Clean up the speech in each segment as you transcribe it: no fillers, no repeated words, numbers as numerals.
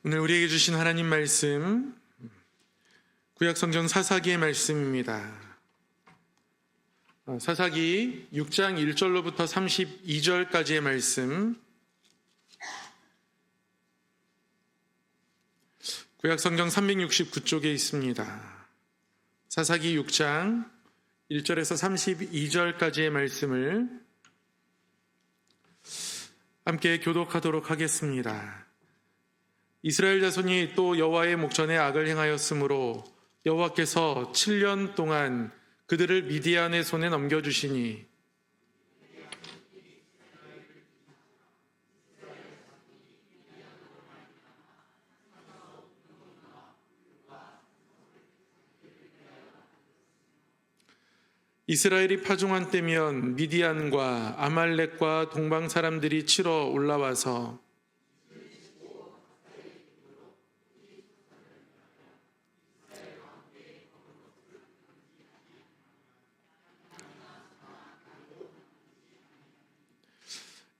오늘 우리에게 주신 하나님 말씀, 구약성경 사사기의 말씀입니다. 사사기 6장 1절로부터 32절까지의 말씀, 구약성경 369쪽에 있습니다. 사사기 6장 1절에서 32절까지의 말씀을 함께 교독하도록 하겠습니다. 이스라엘 자손이 또 여호와의 목전에 악을 행하였으므로 여호와께서 7년 동안 그들을 미디안의 손에 넘겨주시니 이스라엘이 파종한 때면 미디안과 아말렉과 동방 사람들이 치러 올라와서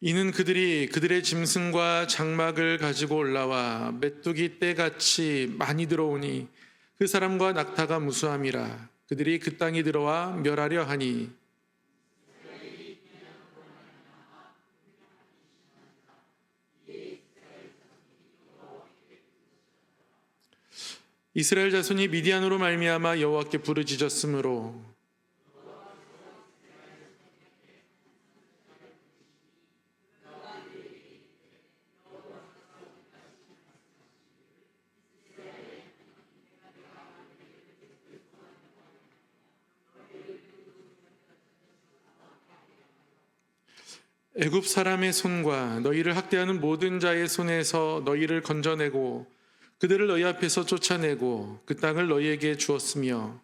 이는 그들이 그들의 짐승과 장막을 가지고 올라와 메뚜기 떼같이 많이 들어오니 그 사람과 낙타가 무수함이라. 그들이 그 땅에 들어와 멸하려 하니 이스라엘 자손이 미디안으로 말미암아 여호와께 부르짖었으므로 애굽 사람의 손과 너희를 학대하는 모든 자의 손에서 너희를 건져내고 그들을 너희 앞에서 쫓아내고 그 땅을 너희에게 주었으며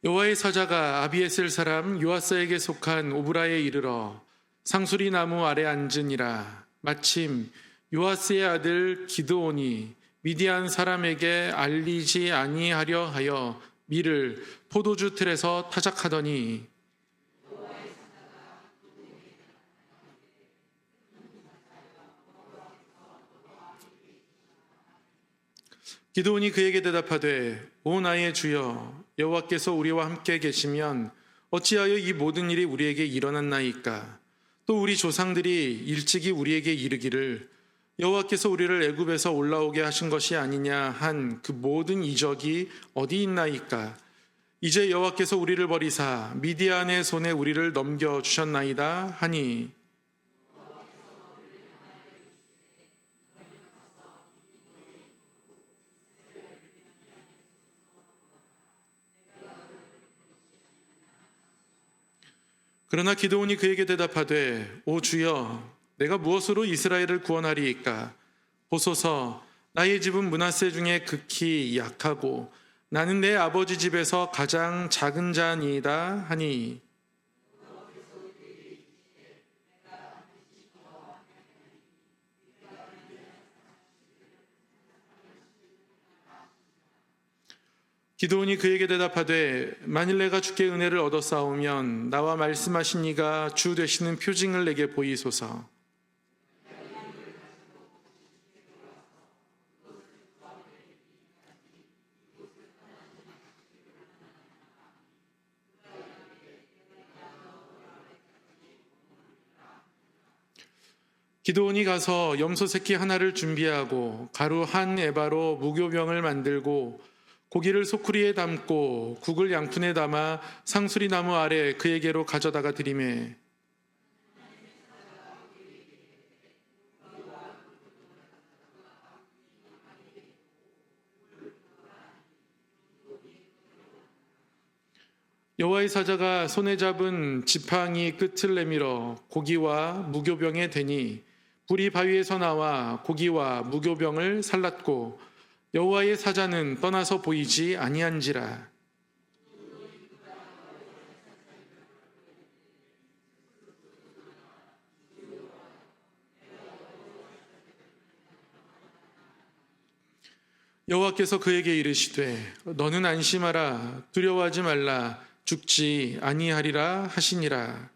여호와의 사자가 아비에셀 사람 요아스에게 속한 오브라에 이르러 상수리 나무 아래 앉으니라. 마침 요아스의 아들 기드온이 미디안 사람에게 알리지 아니하려 하여 밀을 포도주 틀에서 타작하더니 기드온이 그에게 대답하되 오 나의 주여 여호와께서 우리와 함께 계시면 어찌하여 이 모든 일이 우리에게 일어났나이까. 또 우리 조상들이 일찍이 우리에게 이르기를 여호와께서 우리를 애굽에서 올라오게 하신 것이 아니냐 한 그 모든 이적이 어디 있나이까. 이제 여호와께서 우리를 버리사 미디안의 손에 우리를 넘겨주셨나이다 하니 그러나 기드온이 그에게 대답하되 오 주여 내가 무엇으로 이스라엘을 구원하리이까. 보소서 나의 집은 므낫세 중에 극히 약하고 나는 내 아버지 집에서 가장 작은 자니이다 하니 기드온이 그에게 대답하되 만일 내가 주께 은혜를 얻어 싸우면 나와 말씀하신 이가 주 되시는 표징을 내게 보이소서. 기드온이 가서 염소 새끼 하나를 준비하고 가루 한 에바로 무교병을 만들고 고기를 소쿠리에 담고 국을 양푼에 담아 상수리 나무 아래 그에게로 가져다가 드리매 여호와의 사자가 손에 잡은 지팡이 끝을 내밀어 고기와 무교병에 대니 불이 바위에서 나와 고기와 무교병을 살랐고 여호와의 사자는 떠나서 보이지 아니한지라. 여호와께서 그에게 이르시되 너는 안심하라 두려워하지 말라 죽지 아니하리라 하시니라.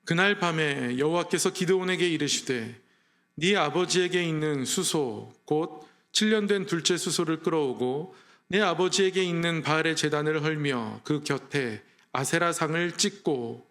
그날 밤에 여호와께서 기드온에게 이르시되 네 아버지에게 있는 수소 곧 7년 된 둘째 수소를 끌어오고 내 아버지에게 있는 바알의 제단을 헐며 그 곁에 아세라 상을 찍고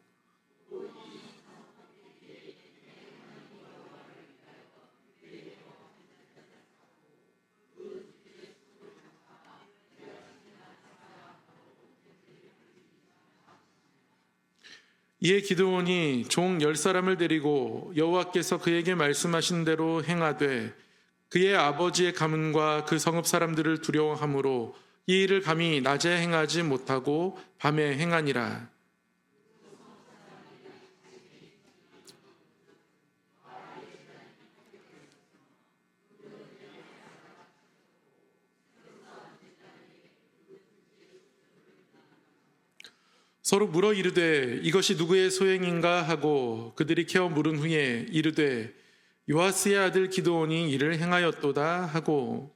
이에 기드온이 종 10사람을 데리고 여호와께서 그에게 말씀하신 대로 행하되 그의 아버지의 가문과 그 성읍 사람들을 두려워함으로 이 일을 감히 낮에 행하지 못하고 밤에 행하니라. 서로 물어 이르되 이것이 누구의 소행인가 하고 그들이 캐어 물은 후에 이르되 요아스의 아들 기드온이 이를 행하였도다 하고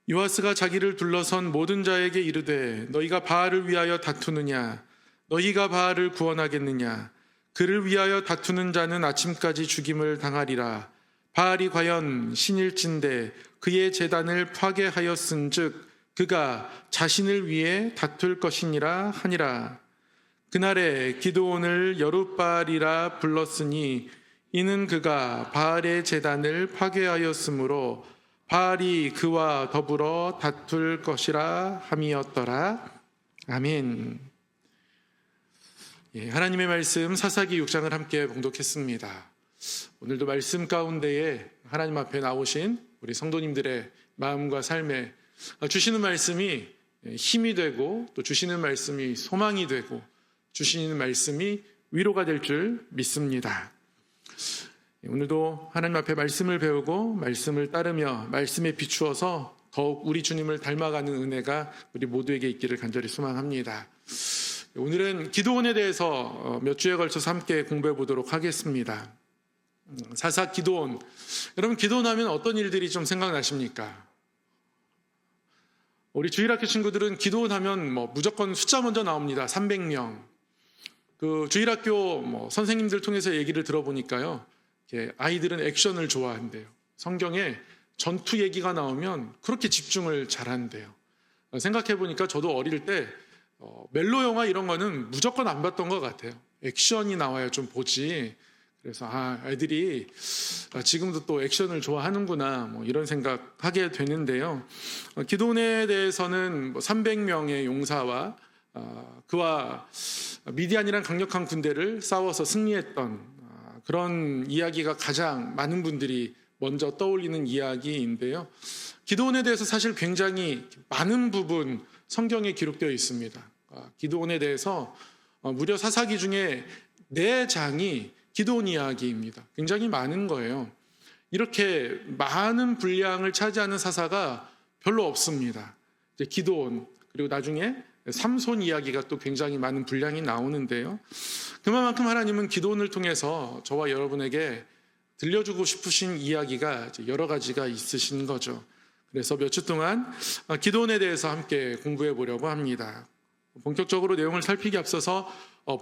요아스가 자기를 둘러선 모든 자에게 이르되 너희가 바알을 위하여 다투느냐 너희가 바알을 구원하겠느냐 그를 위하여 다투는 자는 아침까지 죽임을 당하리라. 바알이 과연 신일진데 그의 제단을 파괴하였은즉 그가 자신을 위해 다툴 것이니라 하니라. 그날에 기드온을 여룻바알이라 불렀으니 이는 그가 바알의 제단을 파괴하였으므로 바알이 그와 더불어 다툴 것이라 함이었더라. 아멘. 하나님의 말씀 사사기 6장을 함께 봉독했습니다. 오늘도 말씀 가운데에 하나님 앞에 나오신 우리 성도님들의 마음과 삶에 주시는 말씀이 힘이 되고 또 주시는 말씀이 소망이 되고 주시는 말씀이 위로가 될 줄 믿습니다. 오늘도 하나님 앞에 말씀을 배우고 말씀을 따르며 말씀에 비추어서 더욱 우리 주님을 닮아가는 은혜가 우리 모두에게 있기를 간절히 소망합니다. 오늘은 기드온에 대해서 몇 주에 걸쳐서 함께 공부해 보도록 하겠습니다. 사사 기드온. 여러분 기드온 하면 어떤 일들이 좀 생각나십니까? 우리 주일학교 친구들은 기드온 하면 무조건 숫자 먼저 나옵니다. 300명. 그 주일학교 선생님들 통해서 얘기를 들어보니까요. 아이들은 액션을 좋아한대요. 성경에 전투 얘기가 나오면 그렇게 집중을 잘한대요. 생각해 보니까 저도 어릴 때 멜로 영화 이런 거는 무조건 안 봤던 것 같아요. 액션이 나와야 좀 보지. 그래서 애들이 지금도 또 액션을 좋아하는구나 이런 생각하게 되는데요. 기드온에 대해서는 300명의 용사와 그와 미디안이란 강력한 군대를 싸워서 승리했던 그런 이야기가 가장 많은 분들이 먼저 떠올리는 이야기인데요. 기드온에 대해서 사실 굉장히 많은 부분 성경에 기록되어 있습니다. 기드온에 대해서 무려 사사기 중에 4장이 기드온 이야기입니다. 굉장히 많은 거예요. 이렇게 많은 분량을 차지하는 사사가 별로 없습니다. 이제 기드온 그리고 나중에 삼손 이야기가 또 굉장히 많은 분량이 나오는데요. 그만큼 하나님은 기드온을 통해서 저와 여러분에게 들려주고 싶으신 이야기가 여러 가지가 있으신 거죠. 그래서 몇 주 동안 기드온에 대해서 함께 공부해 보려고 합니다. 본격적으로 내용을 살피기 앞서서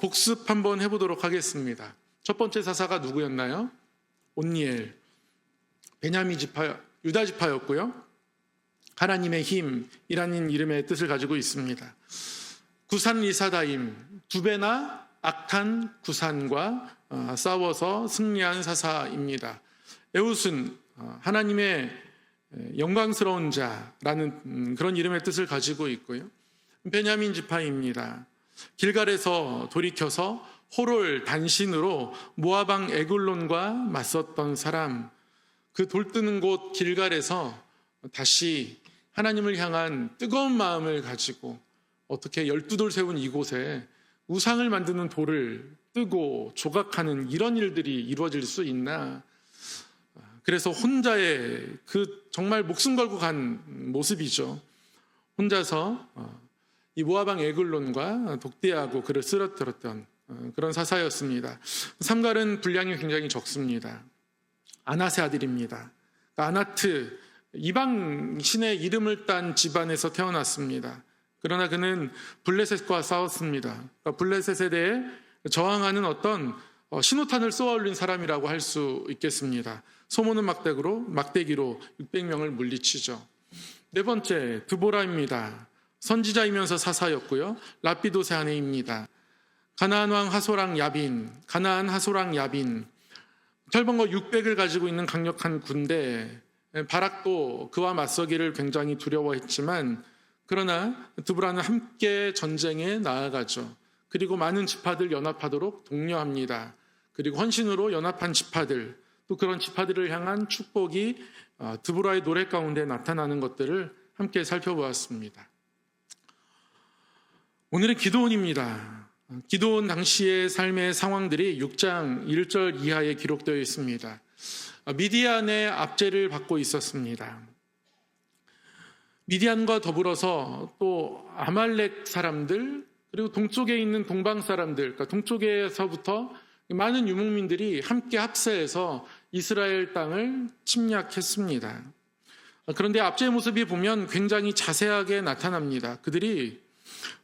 복습 한번 해보도록 하겠습니다. 첫 번째 사사가 누구였나요? 온니엘, 베냐민 지파, 유다 지파였고요. 하나님의 힘이라는 이름의 뜻을 가지고 있습니다. 구산 리사다임, 두 배나 악한 구산과 싸워서 승리한 사사입니다. 에훗은 하나님의 영광스러운 자라는 그런 이름의 뜻을 가지고 있고요. 베냐민 지파입니다. 길갈에서 돌이켜서 호롤 단신으로 모압왕 에글론과 맞섰던 사람, 그 돌뜨는 곳 길갈에서 다시 하나님을 향한 뜨거운 마음을 가지고 어떻게 12돌 세운 이곳에 우상을 만드는 돌을 뜨고 조각하는 이런 일들이 이루어질 수 있나? 그래서 혼자의 그 정말 목숨 걸고 간 모습이죠. 혼자서 이 모압왕 에글론과 독대하고 그를 쓰러뜨렸던 그런 사사였습니다. 삼갈은 분량이 굉장히 적습니다. 아낫의 아들입니다. 아나트, 이방 신의 이름을 딴 집안에서 태어났습니다. 그러나 그는 블레셋과 싸웠습니다. 블레셋에 대해 저항하는 어떤 신호탄을 쏘아올린 사람이라고 할 수 있겠습니다. 소모는 막대기로 600명을 물리치죠. 네 번째, 드보라입니다. 선지자이면서 사사였고요. 라피도의 아내입니다. 가나안 하소랑 야빈, 철번거 600을 가지고 있는 강력한 군대, 바락도 그와 맞서기를 굉장히 두려워했지만 그러나 드보라는 함께 전쟁에 나아가죠. 그리고 많은 지파들 연합하도록 독려합니다. 그리고 헌신으로 연합한 지파들, 또 그런 지파들을 향한 축복이 드보라의 노래 가운데 나타나는 것들을 함께 살펴보았습니다. 오늘은 기드온입니다. 기드온 당시의 삶의 상황들이 6장 1절 이하에 기록되어 있습니다. 미디안의 압제를 받고 있었습니다. 미디안과 더불어서 또 아말렉 사람들, 그리고 동쪽에 있는 동방 사람들, 그러니까 동쪽에서부터 많은 유목민들이 함께 합세해서 이스라엘 땅을 침략했습니다. 그런데 압제의 모습이 보면 굉장히 자세하게 나타납니다. 그들이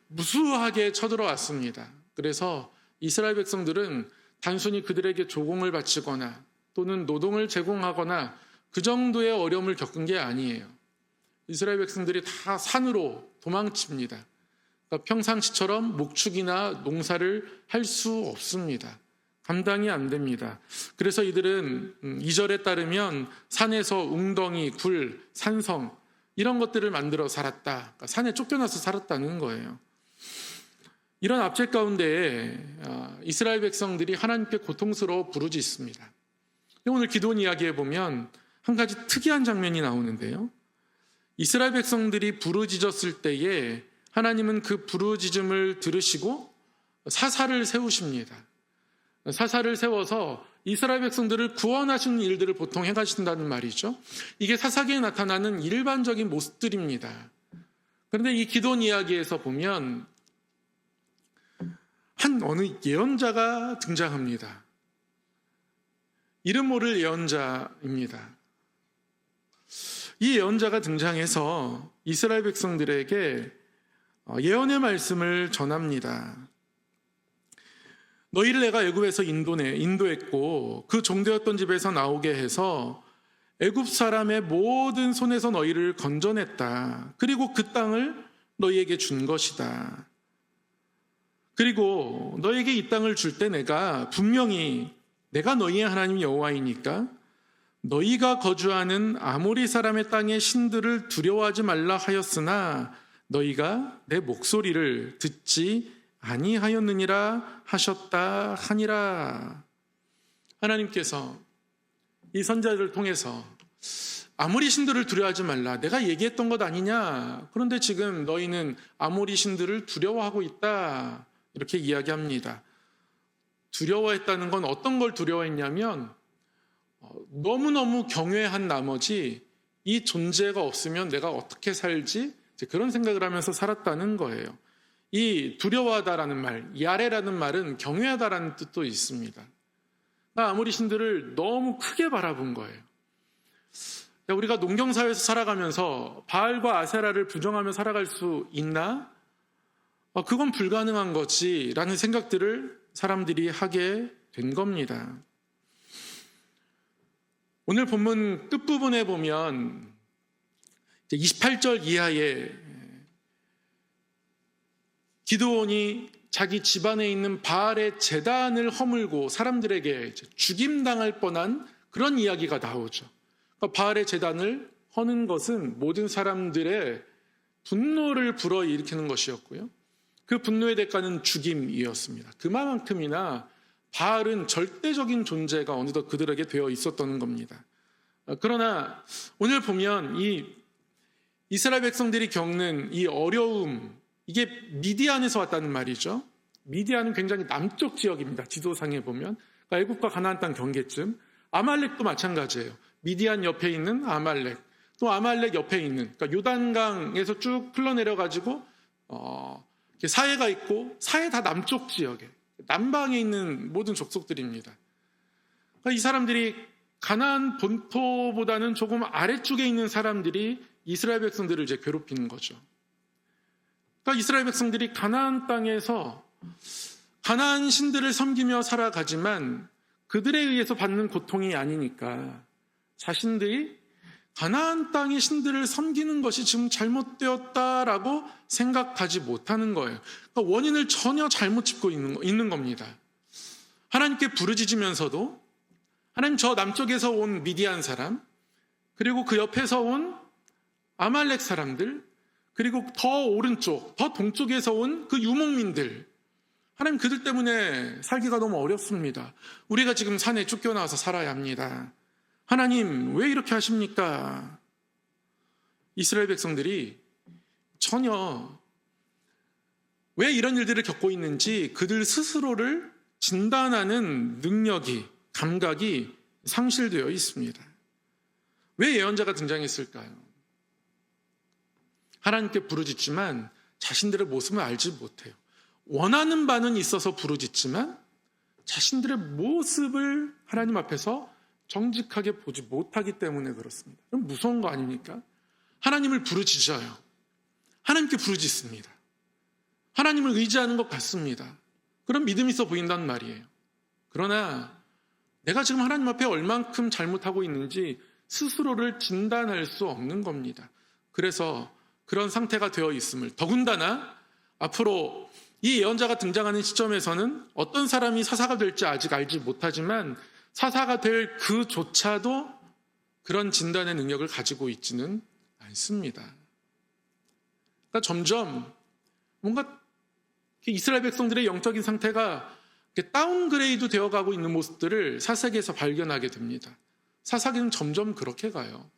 무수하게 쳐들어왔습니다. 그래서 이스라엘 백성들은 단순히 그들에게 조공을 바치거나 또는 노동을 제공하거나 그 정도의 어려움을 겪은 게 아니에요. 이스라엘 백성들이 다 산으로 도망칩니다. 그러니까 평상시처럼 목축이나 농사를 할 수 없습니다. 감당이 안 됩니다. 그래서 이들은 2절에 따르면 산에서 웅덩이, 굴, 산성 이런 것들을 만들어 살았다. 그러니까 산에 쫓겨나서 살았다는 거예요. 이런 압제 가운데 이스라엘 백성들이 하나님께 고통스러워 부르짖습니다. 오늘 기도원 이야기에 보면 한 가지 특이한 장면이 나오는데요. 이스라엘 백성들이 부르짖었을 때에 하나님은 그 부르짖음을 들으시고 사사를 세우십니다. 사사를 세워서 이스라엘 백성들을 구원하시는 일들을 보통 행하신다는 말이죠. 이게 사사기에 나타나는 일반적인 모습들입니다. 그런데 이 기도원 이야기에서 보면 한 어느 예언자가 등장합니다. 이름 모를 예언자입니다. 이 예언자가 등장해서 이스라엘 백성들에게 예언의 말씀을 전합니다. 너희를 내가 애굽에서 인도했고 그 종되었던 집에서 나오게 해서 애굽 사람의 모든 손에서 너희를 건져냈다. 그리고 그 땅을 너희에게 준 것이다. 그리고 너희에게 이 땅을 줄 때 내가 분명히 내가 너희의 하나님 여호와이니까 너희가 거주하는 아모리 사람의 땅의 신들을 두려워하지 말라 하였으나 너희가 내 목소리를 듣지 아니하였느니라 하셨다 하니라. 하나님께서 이 선자들을 통해서 아모리 신들을 두려워하지 말라. 내가 얘기했던 것 아니냐. 그런데 지금 너희는 아모리 신들을 두려워하고 있다. 이렇게 이야기합니다. 두려워했다는 건 어떤 걸 두려워했냐면 너무너무 경외한 나머지 이 존재가 없으면 내가 어떻게 살지? 그런 생각을 하면서 살았다는 거예요. 이 두려워하다라는 말, 야레라는 말은 경외하다라는 뜻도 있습니다. 아모리 신들을 너무 크게 바라본 거예요. 우리가 농경사회에서 살아가면서 바알과 아세라를 부정하며 살아갈 수 있나? 그건 불가능한 거지라는 생각들을 사람들이 하게 된 겁니다. 오늘 본문 끝부분에 보면 28절 이하에 기드온이 자기 집안에 있는 바알의 제단을 허물고 사람들에게 죽임당할 뻔한 그런 이야기가 나오죠. 그러니까 바알의 제단을 허는 것은 모든 사람들의 분노를 불어일으키는 것이었고요. 그 분노의 대가는 죽임이었습니다. 그만큼이나 바알은 절대적인 존재가 어느덧 그들에게 되어 있었던 겁니다. 그러나 오늘 보면 이 이스라엘 백성들이 겪는 이 어려움, 이게 미디안에서 왔다는 말이죠. 미디안은 굉장히 남쪽 지역입니다. 지도상에 보면. 그러니까 애국과 가나안 땅 경계쯤. 아말렉도 마찬가지예요. 미디안 옆에 있는 아말렉, 또 아말렉 옆에 있는, 그러니까 요단강에서 쭉 흘러내려가지고 사해가 있고, 사해 다 남쪽 지역에, 남방에 있는 모든 족속들입니다. 그러니까 이 사람들이 가나안 본토보다는 조금 아래쪽에 있는 사람들이 이스라엘 백성들을 이제 괴롭히는 거죠. 그러니까 이스라엘 백성들이 가나안 땅에서 가나안 신들을 섬기며 살아가지만 그들에 의해서 받는 고통이 아니니까 자신들이 가나안 땅의 신들을 섬기는 것이 지금 잘못되었다라고 생각하지 못하는 거예요. 그러니까 원인을 전혀 잘못 짚고 있는 겁니다. 하나님께 부르짖으면서도 하나님, 저 남쪽에서 온 미디안 사람, 그리고 그 옆에서 온 아말렉 사람들, 그리고 더 오른쪽, 더 동쪽에서 온 그 유목민들, 하나님, 그들 때문에 살기가 너무 어렵습니다. 우리가 지금 산에 쫓겨나와서 살아야 합니다. 하나님, 왜 이렇게 하십니까? 이스라엘 백성들이 전혀 왜 이런 일들을 겪고 있는지 그들 스스로를 진단하는 능력이, 감각이 상실되어 있습니다. 왜 예언자가 등장했을까요? 하나님께 부르짖지만 자신들의 모습을 알지 못해요. 원하는 바는 있어서 부르짖지만 자신들의 모습을 하나님 앞에서 정직하게 보지 못하기 때문에 그렇습니다. 그럼 무서운 거 아닙니까? 하나님을 부르짖어요. 하나님께 부르짖습니다. 하나님을 의지하는 것 같습니다. 그럼 믿음이 있어 보인단 말이에요. 그러나 내가 지금 하나님 앞에 얼만큼 잘못하고 있는지 스스로를 진단할 수 없는 겁니다. 그래서 그런 상태가 되어 있음을, 더군다나 앞으로 이 예언자가 등장하는 시점에서는 어떤 사람이 사사가 될지 아직 알지 못하지만 사사가 될 그조차도 그런 진단의 능력을 가지고 있지는 않습니다. 그러니까 점점 뭔가 이스라엘 백성들의 영적인 상태가 다운그레이드 되어가고 있는 모습들을 사사기에서 발견하게 됩니다. 사사기는 점점 그렇게 가요.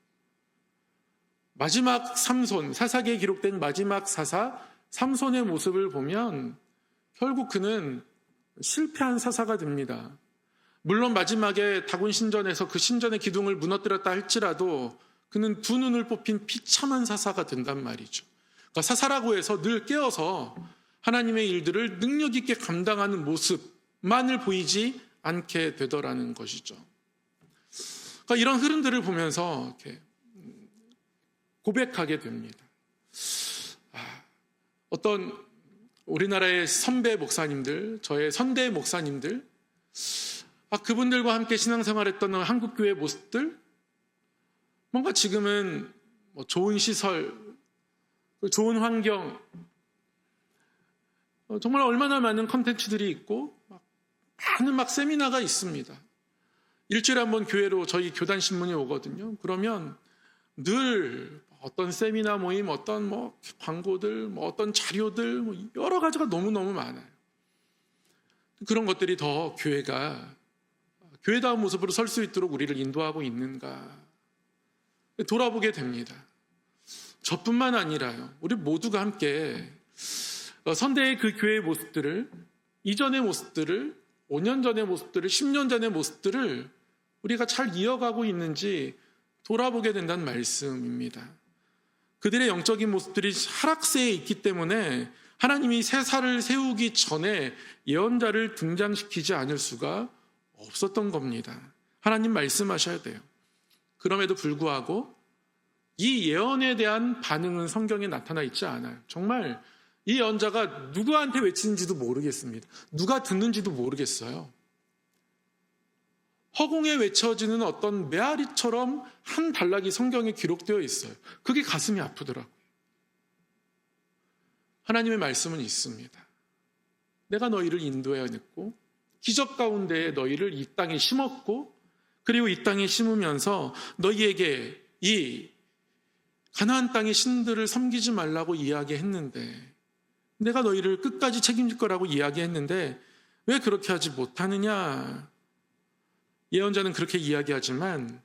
마지막 삼손, 사사기에 기록된 마지막 사사 삼손의 모습을 보면 결국 그는 실패한 사사가 됩니다. 물론 마지막에 다곤 신전에서 그 신전의 기둥을 무너뜨렸다 할지라도 그는 두 눈을 뽑힌 비참한 사사가 된단 말이죠. 그러니까 사사라고 해서 늘 깨어서 하나님의 일들을 능력 있게 감당하는 모습만을 보이지 않게 되더라는 것이죠. 그러니까 이런 흐름들을 보면서 이렇게 고백하게 됩니다. 어떤 우리나라의 선배 목사님들, 저의 선대 목사님들, 그분들과 함께 신앙생활했던 한국교회 모습들, 뭔가 지금은 좋은 시설, 좋은 환경, 정말 얼마나 많은 컨텐츠들이 있고 많은 세미나가 있습니다. 일주일에 한 번 교회로 저희 교단 신문이 오거든요. 그러면 늘 어떤 세미나 모임, 어떤 광고들, 어떤 자료들, 여러 가지가 너무너무 많아요. 그런 것들이 더 교회가 교회다운 모습으로 설 수 있도록 우리를 인도하고 있는가 돌아보게 됩니다. 저뿐만 아니라요. 우리 모두가 함께 선대의 그 교회의 모습들을, 이전의 모습들을, 5년 전의 모습들을, 10년 전의 모습들을 우리가 잘 이어가고 있는지 돌아보게 된다는 말씀입니다. 그들의 영적인 모습들이 하락세에 있기 때문에 하나님이 새사를 세우기 전에 예언자를 등장시키지 않을 수가 없었던 겁니다. 하나님 말씀하셔야 돼요. 그럼에도 불구하고 이 예언에 대한 반응은 성경에 나타나 있지 않아요. 정말 이 예언자가 누구한테 외치는지도 모르겠습니다. 누가 듣는지도 모르겠어요. 허공에 외쳐지는 어떤 메아리처럼 한 단락이 성경에 기록되어 있어요. 그게 가슴이 아프더라고요. 하나님의 말씀은 있습니다. 내가 너희를 인도해냈고 기적 가운데 너희를 이 땅에 심었고 그리고 이 땅에 심으면서 너희에게 이 가나안 땅의 신들을 섬기지 말라고 이야기했는데, 내가 너희를 끝까지 책임질 거라고 이야기했는데 왜 그렇게 하지 못하느냐. 예언자는 그렇게 이야기하지만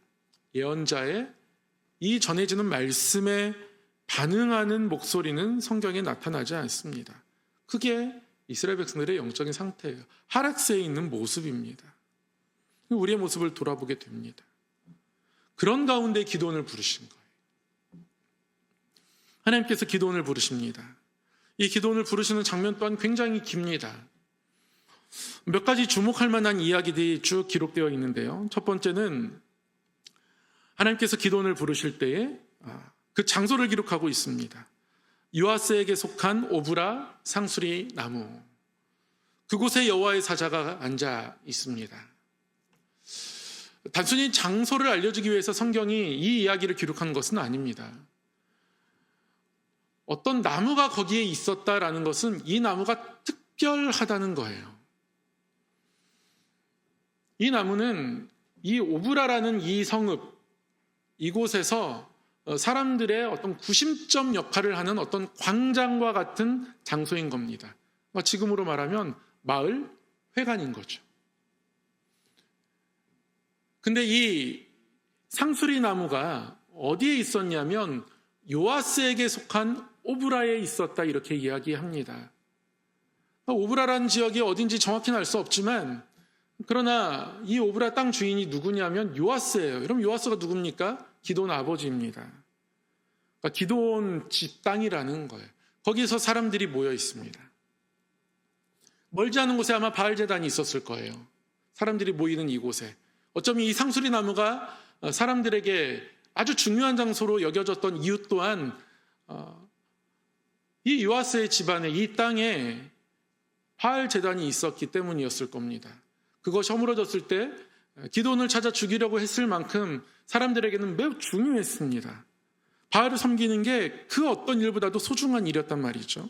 예언자의 이 전해지는 말씀의 반응하는 목소리는 성경에 나타나지 않습니다. 그게 이스라엘 백성들의 영적인 상태예요. 하락세에 있는 모습입니다. 우리의 모습을 돌아보게 됩니다. 그런 가운데 기도원을 부르신 거예요. 하나님께서 기도원을 부르십니다. 이 기도원을 부르시는 장면 또한 굉장히 깁니다. 몇 가지 주목할 만한 이야기들이 쭉 기록되어 있는데요. 첫 번째는 하나님께서 기도원을 부르실 때에 그 장소를 기록하고 있습니다. 요아스에게 속한 오브라 상수리 나무, 그곳에 여호와의 사자가 앉아 있습니다. 단순히 장소를 알려주기 위해서 성경이 이 이야기를 기록한 것은 아닙니다. 어떤 나무가 거기에 있었다라는 것은 이 나무가 특별하다는 거예요. 이 나무는 이 오브라라는 이 성읍, 이곳에서 사람들의 어떤 구심점 역할을 하는 어떤 광장과 같은 장소인 겁니다. 지금으로 말하면 마을 회관인 거죠. 근데 이 상수리 나무가 어디에 있었냐면 요아스에게 속한 오브라에 있었다, 이렇게 이야기합니다. 오브라라는 지역이 어딘지 정확히는 알 수 없지만, 그러나 이 오브라 땅 주인이 누구냐면 요아스예요. 그럼 요아스가 누굽니까? 기드온 아버지입니다. 그러니까 기드온 집 땅이라는 거예요. 거기서 사람들이 모여 있습니다. 멀지 않은 곳에 아마 바알 제단이 있었을 거예요. 사람들이 모이는 이곳에. 어쩌면 이 상수리 나무가 사람들에게 아주 중요한 장소로 여겨졌던 이유 또한 이 요아스의 집안에, 이 땅에 바알 제단이 있었기 때문이었을 겁니다. 그것이 허물어졌을 때 기드온을 찾아 죽이려고 했을 만큼 사람들에게는 매우 중요했습니다. 바알을 섬기는 게 그 어떤 일보다도 소중한 일이었단 말이죠.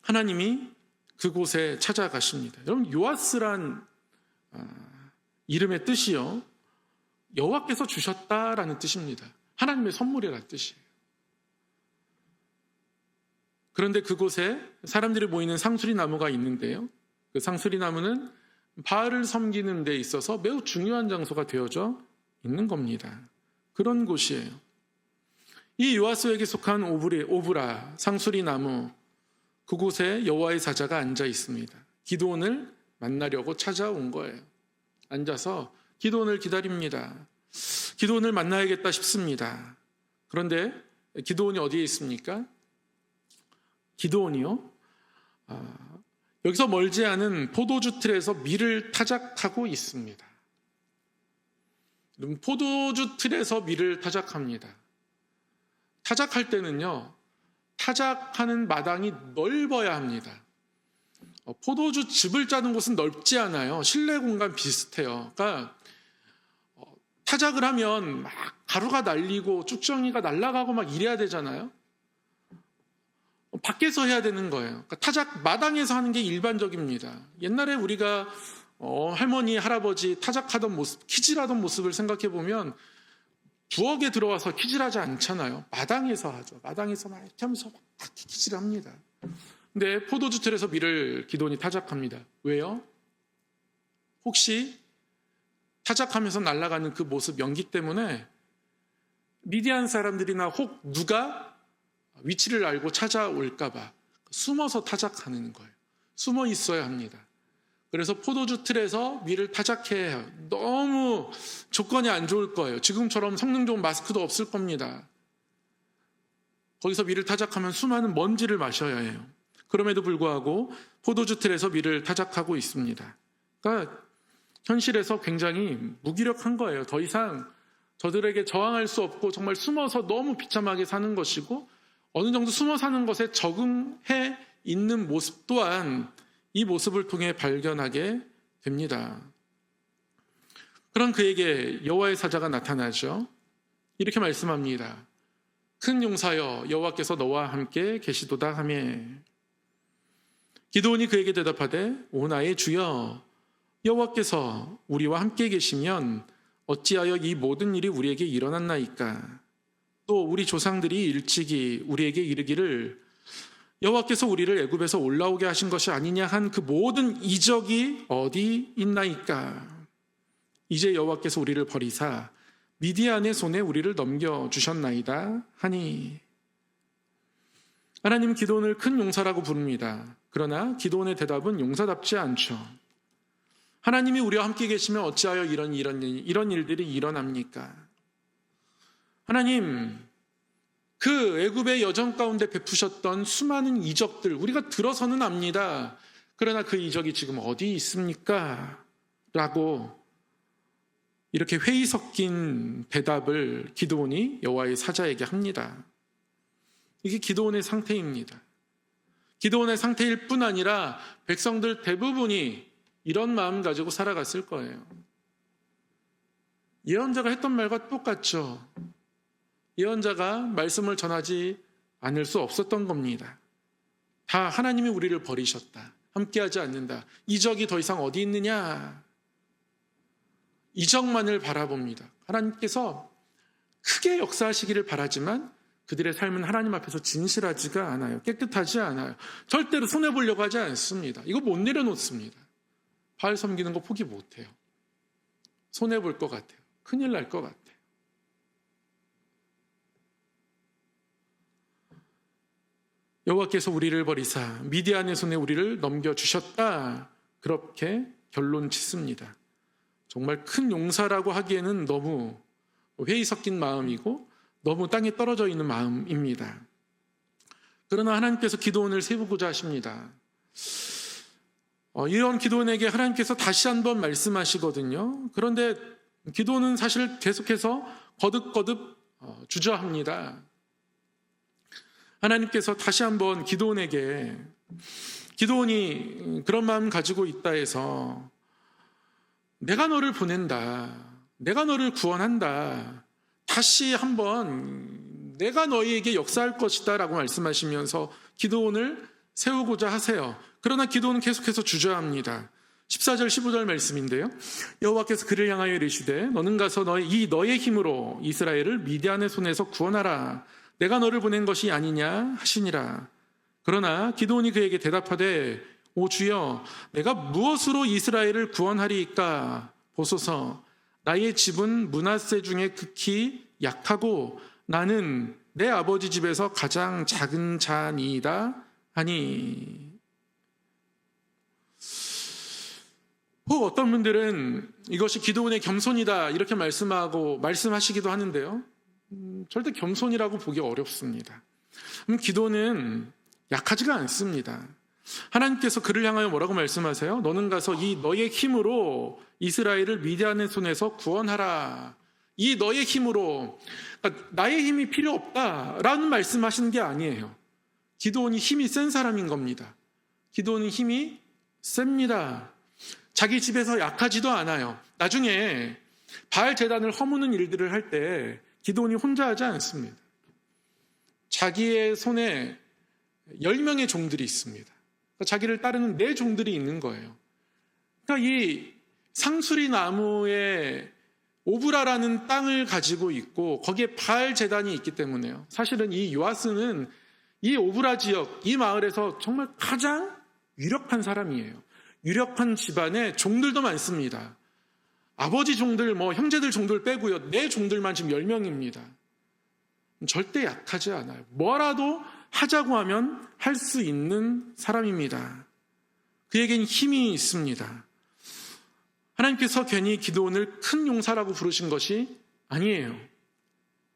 하나님이 그곳에 찾아가십니다. 여러분, 요아스란 이름의 뜻이요, 여호와께서 주셨다라는 뜻입니다. 하나님의 선물이라는 뜻이에요. 그런데 그곳에 사람들이 모이는 상수리 나무가 있는데요, 그 상수리 나무는 바알을 섬기는 데 있어서 매우 중요한 장소가 되어져 있는 겁니다. 그런 곳이에요. 이 요아스에게 속한 오브라 상수리 나무, 그곳에 여호와의 사자가 앉아 있습니다. 기드온을 만나려고 찾아온 거예요. 앉아서 기드온을 기다립니다. 기드온을 만나야겠다 싶습니다. 그런데 기드온이 어디에 있습니까? 기드온이요, 여기서 멀지 않은 포도주 틀에서 밀을 타작하고 있습니다. 포도주 틀에서 밀을 타작합니다. 타작할 때는요, 타작하는 마당이 넓어야 합니다. 포도주 즙을 짜는 곳은 넓지 않아요. 실내 공간 비슷해요. 그러니까 타작을 하면 막 가루가 날리고 쭉정이가 날아가고 막 이래야 되잖아요. 밖에서 해야 되는 거예요. 그러니까 타작 마당에서 하는 게 일반적입니다. 옛날에 우리가 할머니, 할아버지 타작하던 모습, 키질하던 모습을 생각해 보면 부엌에 들어와서 키질하지 않잖아요. 마당에서 하죠. 마당에서 막 이렇게 하면서 막 키질합니다. 근데 포도주 틀에서 밀을 기드온이 타작합니다. 왜요? 혹시 타작하면서 날아가는 그 모습, 연기 때문에 미디안 사람들이나 혹 누가 위치를 알고 찾아올까 봐 숨어서 타작하는 거예요. 숨어 있어야 합니다. 그래서 포도주 틀에서 밀을 타작해야 해요. 너무 조건이 안 좋을 거예요. 지금처럼 성능 좋은 마스크도 없을 겁니다. 거기서 밀을 타작하면 수많은 먼지를 마셔야 해요. 그럼에도 불구하고 포도주 틀에서 밀을 타작하고 있습니다. 그러니까 현실에서 굉장히 무기력한 거예요. 더 이상 저들에게 저항할 수 없고 정말 숨어서 너무 비참하게 사는 것이고, 어느 정도 숨어 사는 것에 적응해 있는 모습 또한 이 모습을 통해 발견하게 됩니다. 그런 그에게 여호와의 사자가 나타나죠. 이렇게 말씀합니다. 큰 용사여, 여호와께서 너와 함께 계시도다 하며, 기드온이 그에게 대답하되 오 나의 주여, 여호와께서 우리와 함께 계시면 어찌하여 이 모든 일이 우리에게 일어났나이까? 또 우리 조상들이 일찍이 우리에게 이르기를 여호와께서 우리를 애굽에서 올라오게 하신 것이 아니냐 한 그 모든 이적이 어디 있나이까? 이제 여호와께서 우리를 버리사 미디안의 손에 우리를 넘겨주셨나이다 하니. 하나님은 기드온을 큰 용사라고 부릅니다. 그러나 기드온의 대답은 용사답지 않죠. 하나님이 우리와 함께 계시면 어찌하여 이런 일들이 일어납니까? 하나님, 그 애굽의 여정 가운데 베푸셨던 수많은 이적들 우리가 들어서는 압니다. 그러나 그 이적이 지금 어디 있습니까? 라고 이렇게 회의 섞인 대답을 기드온이 여호와의 사자에게 합니다. 이게 기드온의 상태입니다. 기드온의 상태일 뿐 아니라 백성들 대부분이 이런 마음 가지고 살아갔을 거예요. 예언자가 했던 말과 똑같죠. 예언자가 말씀을 전하지 않을 수 없었던 겁니다. 다 하나님이 우리를 버리셨다. 함께하지 않는다. 이적이 더 이상 어디 있느냐? 이적만을 바라봅니다. 하나님께서 크게 역사하시기를 바라지만 그들의 삶은 하나님 앞에서 진실하지가 않아요. 깨끗하지 않아요. 절대로 손해보려고 하지 않습니다. 이거 못 내려놓습니다. 바알 섬기는 거 포기 못해요. 손해볼 것 같아요. 큰일 날 것 같아요. 여호와께서 우리를 버리사 미디안의 손에 우리를 넘겨주셨다. 그렇게 결론 짓습니다. 정말 큰 용사라고 하기에는 너무 회의 섞인 마음이고 너무 땅에 떨어져 있는 마음입니다. 그러나 하나님께서 기드온을 세우고자 하십니다. 이런 기드온에게 하나님께서 다시 한번 말씀하시거든요. 그런데 기드온은 사실 계속해서 거듭거듭 주저합니다. 하나님께서 다시 한번 기드온에게 기드온이 그런 마음 가지고 있다 해서 내가 너를 보낸다. 내가 너를 구원한다. 다시 한번 내가 너희에게 역사할 것이다 라고 말씀하시면서 기드온을 세우고자 하세요. 그러나 기드온은 계속해서 주저합니다. 14절 15절 말씀인데요. 여호와께서 그를 향하여 이르시되 너는 가서 너의 힘으로 이스라엘을 미디안의 손에서 구원하라. 내가 너를 보낸 것이 아니냐 하시니라. 그러나 기드온이 그에게 대답하되 오 주여 내가 무엇으로 이스라엘을 구원하리이까? 보소서 나의 집은 므낫세 중에 극히 약하고 나는 내 아버지 집에서 가장 작은 자니이다 하니. 혹 어떤 분들은 이것이 기드온의 겸손이다 이렇게 말씀하시기도 하는데요. 절대 겸손이라고 보기 어렵습니다. 기드온은 약하지가 않습니다. 하나님께서 그를 향하여 뭐라고 말씀하세요? 너는 가서 이 너의 힘으로 이스라엘을 미디안의 손에서 구원하라. 이 너의 힘으로, 그러니까 나의 힘이 필요 없다라는 말씀하시는 게 아니에요. 기드온이 힘이 센 사람인 겁니다. 기드온은 힘이 셉니다. 자기 집에서 약하지도 않아요. 나중에 바알 제단을 허무는 일들을 할 때 기드온이 혼자 하지 않습니다. 자기의 손에 10명의 종들이 있습니다. 자기를 따르는 4종들이 있는 거예요. 그러니까 이 상수리 나무에 오브라라는 땅을 가지고 있고 거기에 바알 제단이 있기 때문에요. 사실은 이 요아스는 이 오브라 지역, 이 마을에서 정말 가장 유력한 사람이에요. 유력한 집안에 종들도 많습니다. 아버지 종들, 형제들 종들 빼고요. 4종들만 지금 10명입니다. 절대 약하지 않아요. 뭐라도 하자고 하면 할 수 있는 사람입니다. 그에겐 힘이 있습니다. 하나님께서 괜히 기드온을 큰 용사라고 부르신 것이 아니에요.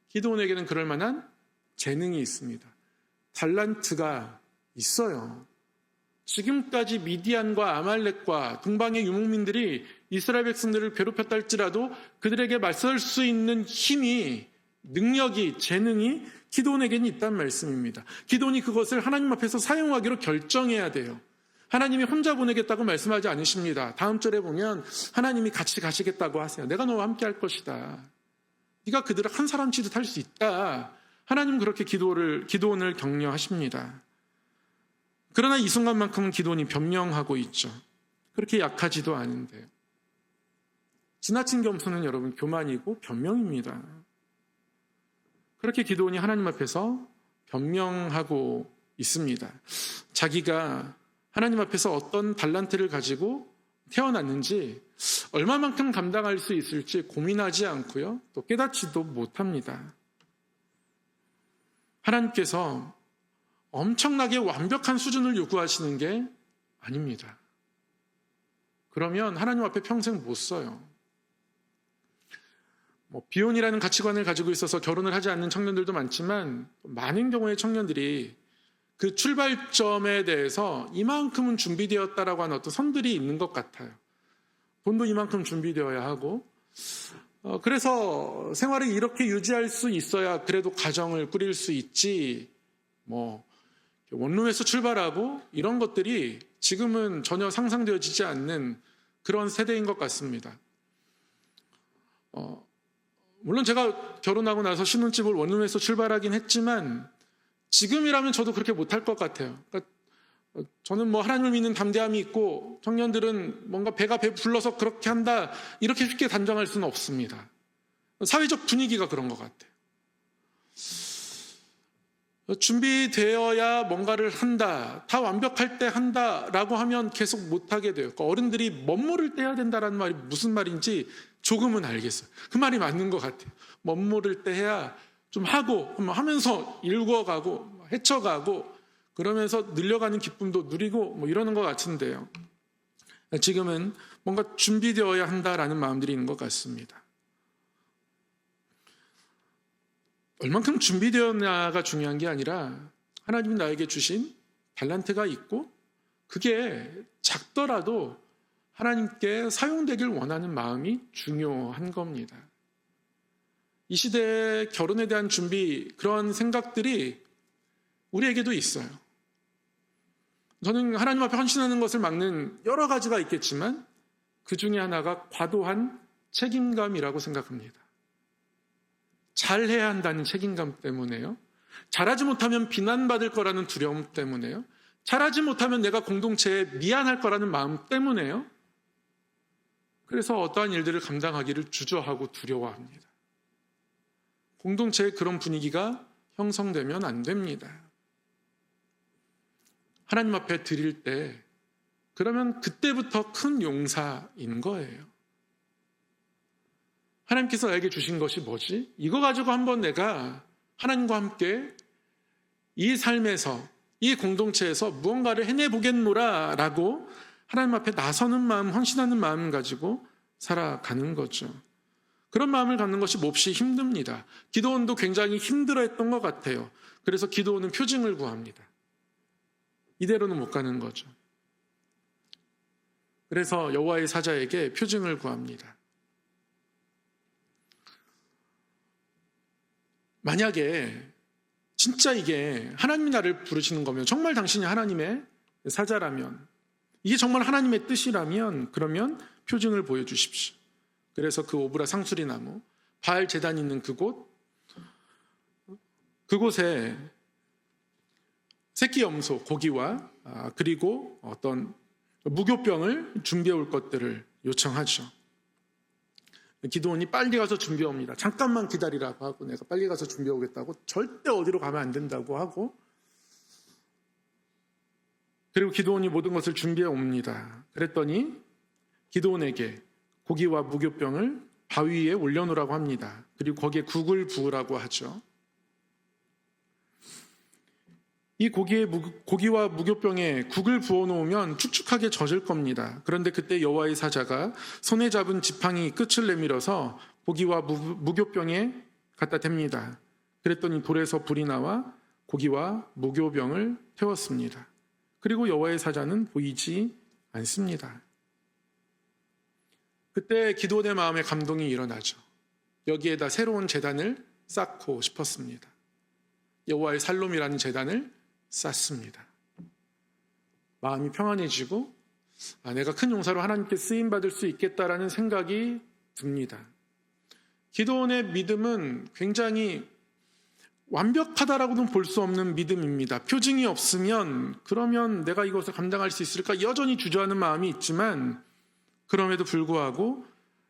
기드온에게는 그럴 만한 재능이 있습니다. 달란트가 있어요. 지금까지 미디안과 아말렉과 동방의 유목민들이 이스라엘 백성들을 괴롭혔다 할지라도 그들에게 맞설 수 있는 힘이, 능력이, 재능이 기드온에게는 있다는 말씀입니다. 기드온이 그것을 하나님 앞에서 사용하기로 결정해야 돼요. 하나님이 혼자 보내겠다고 말씀하지 않으십니다. 다음 절에 보면 하나님이 같이 가시겠다고 하세요. 내가 너와 함께 할 것이다. 네가 그들을 한 사람 치듯 할 수 있다. 하나님은 그렇게 기드온을 격려하십니다. 그러나 이 순간만큼은 기드온이 변명하고 있죠. 그렇게 약하지도 않은데요. 지나친 겸손은 여러분 교만이고 변명입니다. 그렇게 기드온이 하나님 앞에서 변명하고 있습니다. 자기가 하나님 앞에서 어떤 달란트를 가지고 태어났는지, 얼마만큼 감당할 수 있을지 고민하지 않고요. 또 깨닫지도 못합니다. 하나님께서 엄청나게 완벽한 수준을 요구하시는 게 아닙니다. 그러면 하나님 앞에 평생 못 써요. 비혼이라는 가치관을 가지고 있어서 결혼을 하지 않는 청년들도 많지만 많은 경우의 청년들이 그 출발점에 대해서 이만큼은 준비되었다라고 하는 어떤 선들이 있는 것 같아요. 돈도 이만큼 준비되어야 하고 그래서 생활을 이렇게 유지할 수 있어야 그래도 가정을 꾸릴 수 있지 원룸에서 출발하고 이런 것들이 지금은 전혀 상상되어지지 않는 그런 세대인 것 같습니다. 물론 제가 결혼하고 나서 신혼집을 원룸에서 출발하긴 했지만 지금이라면 저도 그렇게 못할 것 같아요. 그러니까 저는 하나님을 믿는 담대함이 있고 청년들은 뭔가 배가 불러서 그렇게 한다 이렇게 쉽게 단정할 수는 없습니다. 사회적 분위기가 그런 것 같아요. 준비되어야 뭔가를 한다, 다 완벽할 때 한다라고 하면 계속 못하게 돼요. 그러니까 어른들이 멋모를 때 해야 된다라는 말이 무슨 말인지 조금은 알겠어요. 그 말이 맞는 것 같아요. 멋모를 때 해야 좀 하고 하면서 읽어가고 헤쳐가고 그러면서 늘려가는 기쁨도 누리고 이러는 것 같은데요. 지금은 뭔가 준비되어야 한다라는 마음들이 있는 것 같습니다. 얼만큼 준비되었냐가 중요한 게 아니라 하나님이 나에게 주신 달란트가 있고 그게 작더라도 하나님께 사용되길 원하는 마음이 중요한 겁니다. 이 시대의 결혼에 대한 준비, 그런 생각들이 우리에게도 있어요. 저는 하나님 앞에 헌신하는 것을 막는 여러 가지가 있겠지만 그 중에 하나가 과도한 책임감이라고 생각합니다. 잘해야 한다는 책임감 때문에요. 잘하지 못하면 비난받을 거라는 두려움 때문에요. 잘하지 못하면 내가 공동체에 미안할 거라는 마음 때문에요. 그래서 어떠한 일들을 감당하기를 주저하고 두려워합니다. 공동체에 그런 분위기가 형성되면 안 됩니다. 하나님 앞에 드릴 때 그러면 그때부터 큰 용사인 거예요. 하나님께서 나에게 주신 것이 뭐지? 이거 가지고 한번 내가 하나님과 함께 이 삶에서 이 공동체에서 무언가를 해내보겠노라 라고 하나님 앞에 나서는 마음, 헌신하는 마음 가지고 살아가는 거죠. 그런 마음을 갖는 것이 몹시 힘듭니다. 기도원도 굉장히 힘들어했던 것 같아요. 그래서 기도원은 표징을 구합니다. 이대로는 못 가는 거죠. 그래서 여호와의 사자에게 표징을 구합니다. 만약에 진짜 이게 하나님이 나를 부르시는 거면, 정말 당신이 하나님의 사자라면, 이게 정말 하나님의 뜻이라면 그러면 표징을 보여주십시오. 그래서 그 오브라 상수리 나무, 바알 제단 있는 그곳에 새끼 염소, 고기와 그리고 어떤 무교병을 준비해 올 것들을 요청하죠. 기드온이 빨리 가서 준비해 옵니다. 잠깐만 기다리라고 하고, 내가 빨리 가서 준비해 오겠다고, 절대 어디로 가면 안 된다고 하고, 그리고 기드온이 모든 것을 준비해 옵니다. 그랬더니 기드온에게 고기와 무교병을 바위 위에 올려놓으라고 합니다. 그리고 거기에 국을 부으라고 하죠. 이 고기와 무교병에 국을 부어놓으면 축축하게 젖을 겁니다. 그런데 그때 여호와의 사자가 손에 잡은 지팡이 끝을 내밀어서 고기와 무교병에 갖다 댑니다. 그랬더니 돌에서 불이 나와 고기와 무교병을 태웠습니다. 그리고 여호와의 사자는 보이지 않습니다. 그때 기드온의 마음에 감동이 일어나죠. 여기에다 새로운 제단을 쌓고 싶었습니다. 여호와의 살롬이라는 제단을 쌓습니다. 마음이 평안해지고 내가 큰 용사로 하나님께 쓰임받을 수 있겠다라는 생각이 듭니다. 기드온의 믿음은 굉장히 완벽하다라고는 볼 수 없는 믿음입니다. 표징이 없으면 그러면 내가 이것을 감당할 수 있을까 여전히 주저하는 마음이 있지만, 그럼에도 불구하고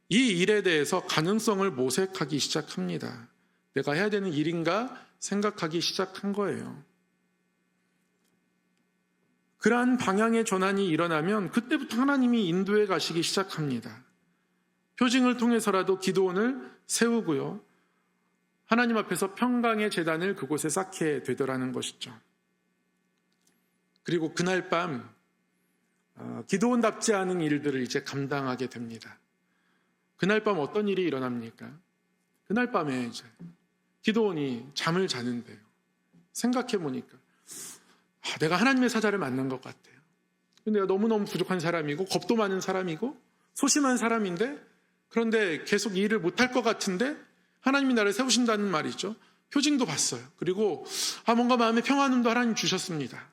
이 일에 대해서 가능성을 모색하기 시작합니다. 내가 해야 되는 일인가 생각하기 시작한 거예요. 그러한 방향의 전환이 일어나면 그때부터 하나님이 인도해 가시기 시작합니다. 표징을 통해서라도 기드온을 세우고요. 하나님 앞에서 평강의 제단을 그곳에 쌓게 되더라는 것이죠. 그리고 그날 밤 기드온답지 않은 일들을 이제 감당하게 됩니다. 그날 밤 어떤 일이 일어납니까? 그날 밤에 이제 기드온이 잠을 자는데요. 생각해 보니까 내가 하나님의 사자를 만난 것 같아요. 근데 내가 너무너무 부족한 사람이고 겁도 많은 사람이고 소심한 사람인데, 그런데 계속 이 일을 못할 것 같은데 하나님이 나를 세우신다는 말이죠. 표징도 봤어요. 그리고 뭔가 마음의 평안함도 하나님 주셨습니다.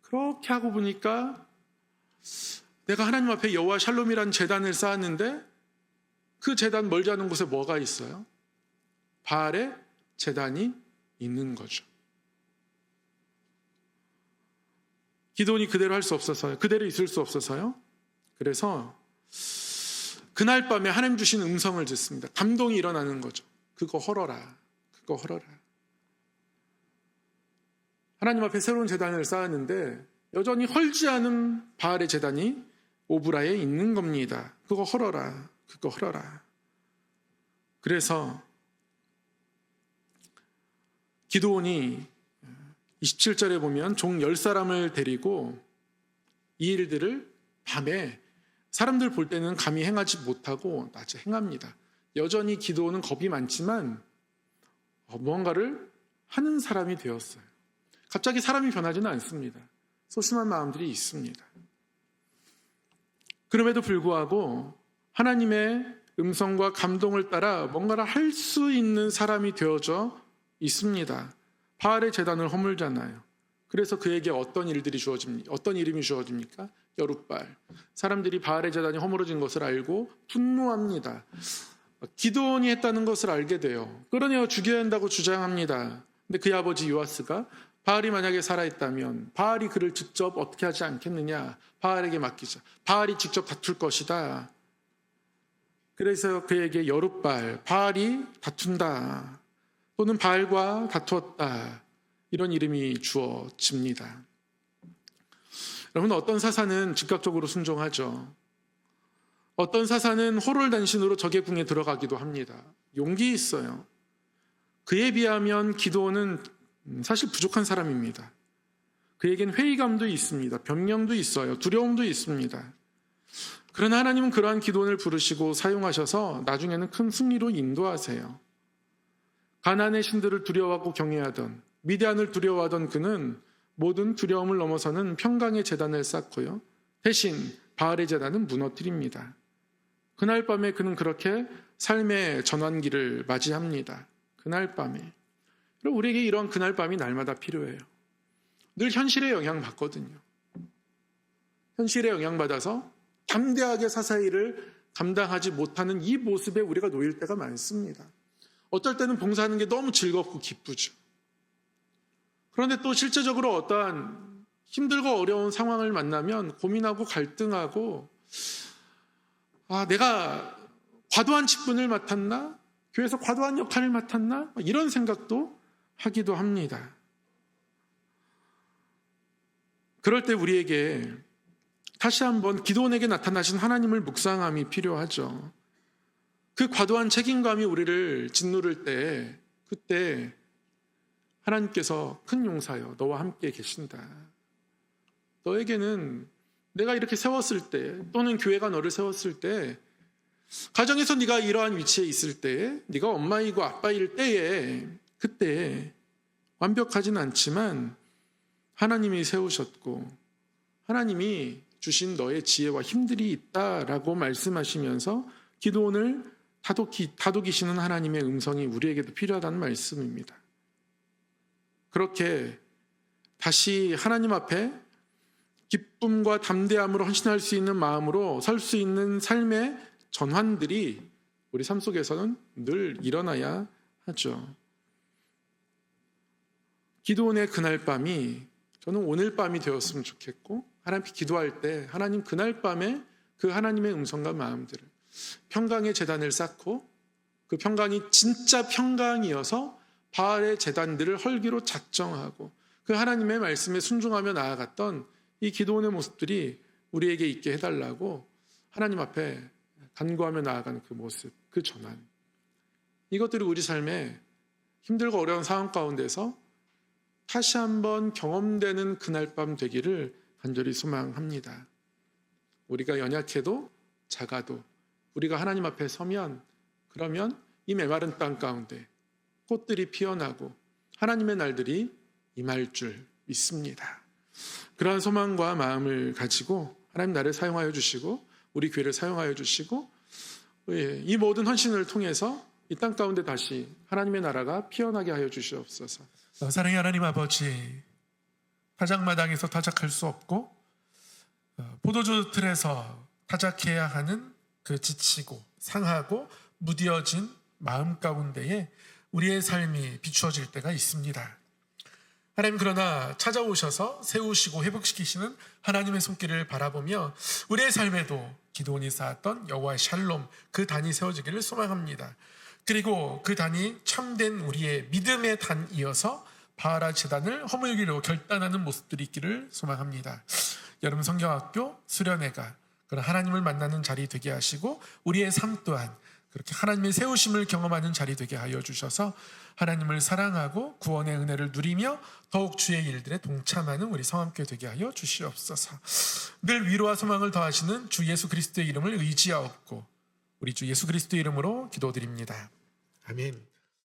그렇게 하고 보니까 내가 하나님 앞에 여호와 샬롬이라는 제단을 쌓았는데 그 제단 멀지 않은 곳에 뭐가 있어요? 바알의 제단이 있는 거죠. 기드온이 그대로 할 수 없어서요. 그대로 있을 수 없어서요. 그래서 그날 밤에 하나님 주신 음성을 듣습니다. 감동이 일어나는 거죠. 그거 헐어라. 그거 헐어라. 하나님 앞에 새로운 제단을 쌓았는데 여전히 헐지 않은 바알의 제단이 오브라에 있는 겁니다. 그거 헐어라. 그거 헐어라. 그래서 기드온이 27절에 보면 종 10사람을 데리고 이 일들을 밤에 사람들 볼 때는 감히 행하지 못하고 낮에 행합니다. 여전히 기드온은 겁이 많지만 무언가를 하는 사람이 되었어요. 갑자기 사람이 변하지는 않습니다. 소심한 마음들이 있습니다. 그럼에도 불구하고 하나님의 음성과 감동을 따라 뭔가를 할 수 있는 사람이 되어져 있습니다. 바알의 제단을 허물잖아요. 그래서 그에게 어떤 일들이 주어집니까? 어떤 이름이 주어집니까? 여룻바알. 사람들이 바알의 제단이 허물어진 것을 알고 분노합니다. 기드온이 했다는 것을 알게 돼요. 끌어내어 죽여야 한다고 주장합니다. 근데 그의 아버지 요아스가 바알이 만약에 살아있다면 바알이 그를 직접 어떻게 하지 않겠느냐, 바알에게 맡기자. 바알이 직접 다툴 것이다. 그래서 그에게 여룻바알, 바알이 다툰다, 또는 바알과 다투었다, 이런 이름이 주어집니다. 여러분, 어떤 사사는 즉각적으로 순종하죠. 어떤 사사는 호롤단신으로 적의 궁에 들어가기도 합니다. 용기 있어요. 그에 비하면 기드온은 사실 부족한 사람입니다. 그에겐 회의감도 있습니다. 변명도 있어요. 두려움도 있습니다. 그러나 하나님은 그러한 기드온을 부르시고 사용하셔서 나중에는 큰 승리로 인도하세요. 가나안의 신들을 두려워하고 경외하던, 미디안을 두려워하던 그는 모든 두려움을 넘어서는 평강의 제단을 쌓고요. 대신 바알의 제단은 무너뜨립니다. 그날 밤에 그는 그렇게 삶의 전환기를 맞이합니다. 그날 밤에. 그리고 우리에게 이런 그날 밤이 날마다 필요해요. 늘 현실에 영향받거든요. 현실에 영향받아서 담대하게 사사의 일을 감당하지 못하는 이 모습에 우리가 놓일 때가 많습니다. 어떨 때는 봉사하는 게 너무 즐겁고 기쁘죠. 그런데 또 실제적으로 어떠한 힘들고 어려운 상황을 만나면 고민하고 갈등하고, 내가 과도한 직분을 맡았나? 교회에서 과도한 역할을 맡았나? 이런 생각도 하기도 합니다. 그럴 때 우리에게 다시 한번 기드온에게 나타나신 하나님을 묵상함이 필요하죠. 그 과도한 책임감이 우리를 짓누를 때, 그때 하나님께서 큰 용사여 너와 함께 계신다. 너에게는 내가 이렇게 세웠을 때, 또는 교회가 너를 세웠을 때, 가정에서 네가 이러한 위치에 있을 때, 네가 엄마이고 아빠일 때에, 그때 완벽하진 않지만 하나님이 세우셨고 하나님이 주신 너의 지혜와 힘들이 있다라고 말씀하시면서 기드온을 다독이시는 하나님의 음성이 우리에게도 필요하다는 말씀입니다. 그렇게 다시 하나님 앞에 기쁨과 담대함으로 헌신할 수 있는 마음으로 설 수 있는 삶의 전환들이 우리 삶 속에서는 늘 일어나야 하죠. 기드온의 그날 밤이 저는 오늘 밤이 되었으면 좋겠고, 하나님께 기도할 때 하나님 그날 밤에 그 하나님의 음성과 마음들을, 평강의 제단을 쌓고 그 평강이 진짜 평강이어서 바알의 제단들을 헐기로 작정하고 그 하나님의 말씀에 순종하며 나아갔던 이 기드온의 모습들이 우리에게 있게 해달라고 하나님 앞에 간구하며 나아가는 그 모습, 그 전환, 이것들이 우리 삶에 힘들고 어려운 상황 가운데서 다시 한번 경험되는 그날 밤 되기를 간절히 소망합니다. 우리가 연약해도 작아도 우리가 하나님 앞에 서면, 그러면 이 메마른 땅 가운데 꽃들이 피어나고 하나님의 날들이 임할 줄 믿습니다. 그러한 소망과 마음을 가지고 하나님 나를 사용하여 주시고 우리 교회를 사용하여 주시고 이 모든 헌신을 통해서 이 땅 가운데 다시 하나님의 나라가 피어나게 하여 주시옵소서. 사랑의 하나님 아버지, 타작마당에서 타작할 수 없고 포도주 틀에서 타작해야 하는 그 지치고 상하고 무뎌진 마음 가운데에 우리의 삶이 비추어질 때가 있습니다. 하나님, 그러나 찾아오셔서 세우시고 회복시키시는 하나님의 손길을 바라보며 우리의 삶에도 기드온이 쌓았던 여호와의 샬롬, 그 단이 세워지기를 소망합니다. 그리고 그 단이 참된 우리의 믿음의 단이어서 바알아 제단을 허물기로 결단하는 모습들이 있기를 소망합니다. 여름 성경학교 수련회가 그런 하나님을 만나는 자리 되게 하시고 우리의 삶 또한 그렇게 하나님의 세우심을 경험하는 자리 되게 하여 주셔서 하나님을 사랑하고 구원의 은혜를 누리며 더욱 주의 일들에 동참하는 우리 성함교회 되게 하여 주시옵소서. 늘 위로와 소망을 더하시는 주 예수 그리스도의 이름을 의지하옵고 우리 주 예수 그리스도의 이름으로 기도드립니다. 아멘.